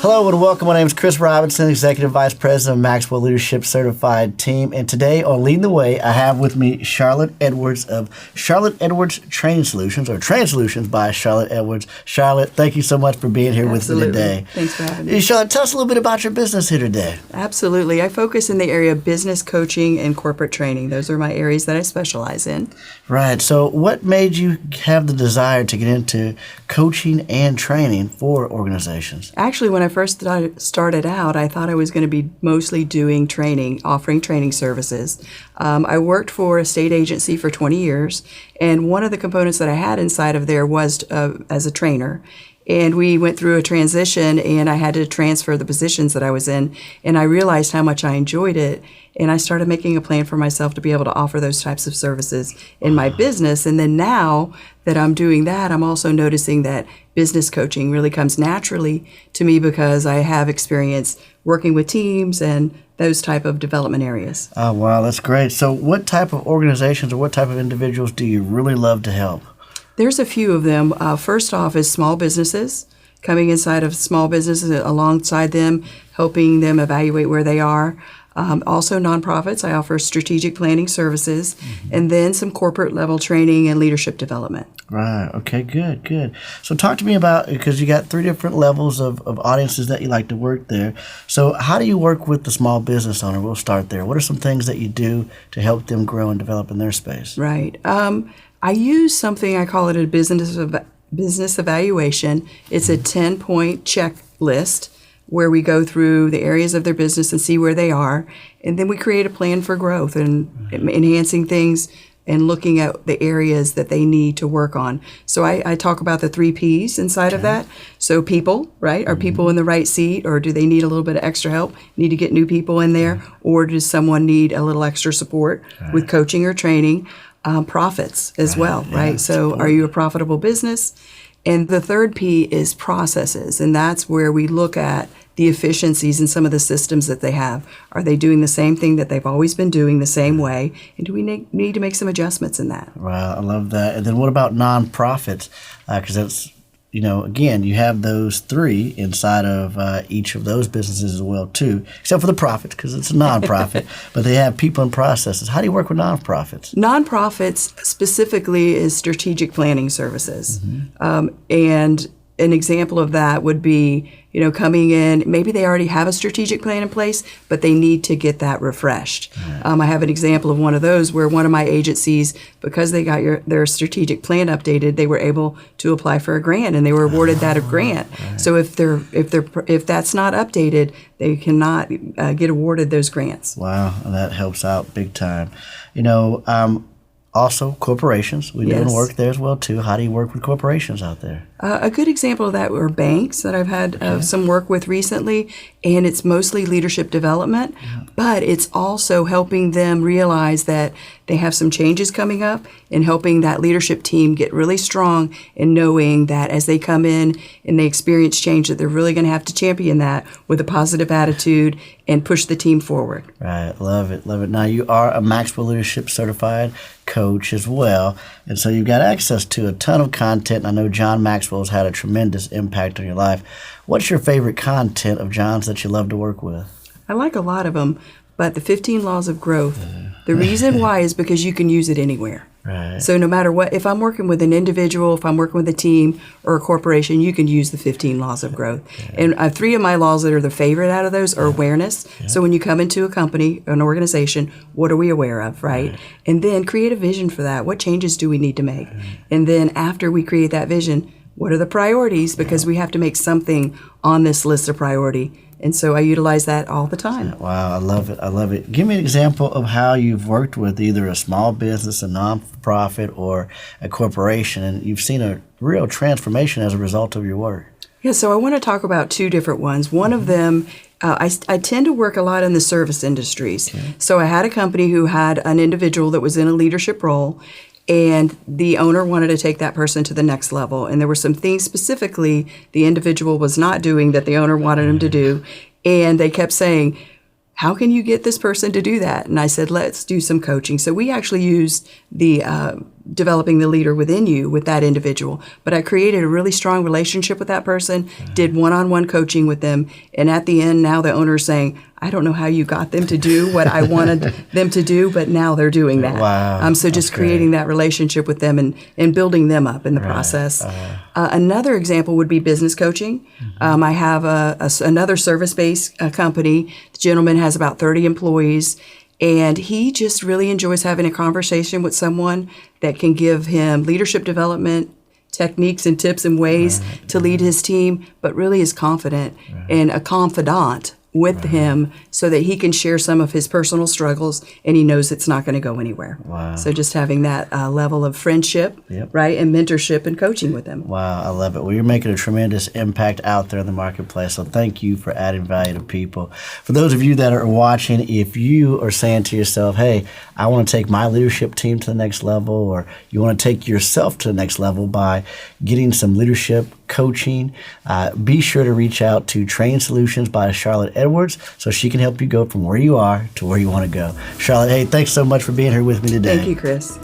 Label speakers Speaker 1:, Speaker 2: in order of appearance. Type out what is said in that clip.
Speaker 1: Hello and welcome. My name is Chris Robinson, Executive Vice President of Maxwell Leadership Certified Team. And today on Leading the Way, I have with me Charlotte Edwards of Charlotte Edwards Training Solutions, or Training Solutions by Charlotte Edwards. Charlotte, thank you so much for being here with me today.
Speaker 2: Thanks for having me.
Speaker 1: Charlotte, tell us a little bit about your business here today.
Speaker 2: Absolutely. I focus in the area of business coaching and corporate training. Those are my areas that I specialize in.
Speaker 1: Right. So what made you have the desire to get into coaching and training for organizations?
Speaker 2: Actually, when I first started out, I thought I was going to be mostly doing training, offering training services. I worked for a state agency for 20 years, and one of the components that I had inside of there was as a trainer. And we went through a transition, and I had to transfer the positions that I was in, and I realized how much I enjoyed it, and I started making a plan for myself to be able to offer those types of services in my business. And then now that I'm doing that, I'm also noticing that business coaching really comes naturally to me because I have experience working with teams and those type of development areas.
Speaker 1: Oh, wow, that's great. So what type of organizations or what type of individuals do you really love to help?
Speaker 2: There's a few of them. First off is small businesses, coming inside of small businesses alongside them, helping them evaluate where they are. Also nonprofits, I offer strategic planning services, and then some corporate level training and leadership development.
Speaker 1: Right. Okay, good. So talk to me about, because you got three different levels of audiences that you like to work there. So how do you work with the small business owner? We'll start there. What are some things that you do to help them grow and develop in their space?
Speaker 2: Right. I use something, I call it a business evaluation. It's a 10-point checklist where we go through the areas of their business and see where they are. And then we create a plan for growth and enhancing things and looking at the areas that they need to work on. So I talk about the 3 Ps inside of that. So people, right? Are people in the right seat, or do they need a little bit of extra help? Need to get new people in there? Or does someone need a little extra support with coaching or training? Profits as well, right? So are you a profitable business? And the third P is processes, and that's where we look at the efficiencies in some of the systems that they have. Are they doing the same thing that they've always been doing the same way? And do we need to make some adjustments in that?
Speaker 1: Wow, I love that. And then what about nonprofits? Because that's, again, you have those 3 inside of each of those businesses as well, too, except for the profits, because it's a nonprofit, but they have people and processes. How do you work with nonprofits?
Speaker 2: Nonprofits specifically is strategic planning services. And an example of that would be, coming in, maybe they already have a strategic plan in place, but they need to get that refreshed. I have an example of one of those where one of my agencies, because they got their strategic plan updated, they were able to apply for a grant, and they were awarded that grant. So if that's not updated, they cannot get awarded those grants.
Speaker 1: Wow, and that helps out big time. Also, corporations. We're doing work there as well, too. How do you work with corporations out there?
Speaker 2: A good example of that were banks that I've had some work with recently, and it's mostly leadership development, but it's also helping them realize that they have some changes coming up and helping that leadership team get really strong and knowing that as they come in and they experience change, that they're really going to have to champion that with a positive attitude and push the team forward.
Speaker 1: Right. Love it. Now, you are a Maxwell Leadership Certified coach as well, and so you've got access to a ton of content. I know John Maxwell's had a tremendous impact on your life. What's your favorite content of John's that you love to work with?
Speaker 2: I like a lot of them, but the 15 Laws of Growth, the reason why is because you can use it anywhere.
Speaker 1: Right.
Speaker 2: So no matter what, if I'm working with an individual, if I'm working with a team or a corporation, you can use the 15 Laws of Growth. And 3 of my laws that are the favorite out of those are awareness. So when you come into a company, an organization, what are we aware of, right? And then create a vision for that. What changes do we need to make? And then after we create that vision, what are the priorities? Because we have to make something on this list a priority. And so I utilize that all the time.
Speaker 1: Wow, I love it. Give me an example of how you've worked with either a small business, a nonprofit, or a corporation, and you've seen a real transformation as a result of your work.
Speaker 2: Yeah, so I want to talk about 2 different ones. One of them, I tend to work a lot in the service industries. So I had a company who had an individual that was in a leadership role, and the owner wanted to take that person to the next level. And there were some things specifically the individual was not doing that the owner wanted him to do. And they kept saying, how can you get this person to do that? And I said, let's do some coaching. So we actually used the developing the leader within you with that individual. But I created a really strong relationship with that person, did one-on-one coaching with them. And at the end, now the owner is saying, I don't know how you got them to do what I wanted them to do, but now they're doing that.
Speaker 1: Wow.
Speaker 2: So just creating that relationship with them and building them up in the process. Another example would be business coaching. I have another service-based company. The gentleman has about 30 employees, and he just really enjoys having a conversation with someone that can give him leadership development techniques and tips and ways to lead his team, but really is confident and a confidant with him so that he can share some of his personal struggles and he knows it's not going to go anywhere.
Speaker 1: Wow.
Speaker 2: So just having that level of friendship, right, and mentorship and coaching with him.
Speaker 1: Wow, I love it. Well, you're making a tremendous impact out there in the marketplace. So thank you for adding value to people. For those of you that are watching, if you are saying to yourself, hey, I want to take my leadership team to the next level, or you want to take yourself to the next level by getting some leadership coaching, be sure to reach out to Training Solutions by Charlotte Edwards so she can help you go from where you are to where you want to go. Charlotte, hey, thanks so much for being here with me today.
Speaker 2: Thank you, Chris.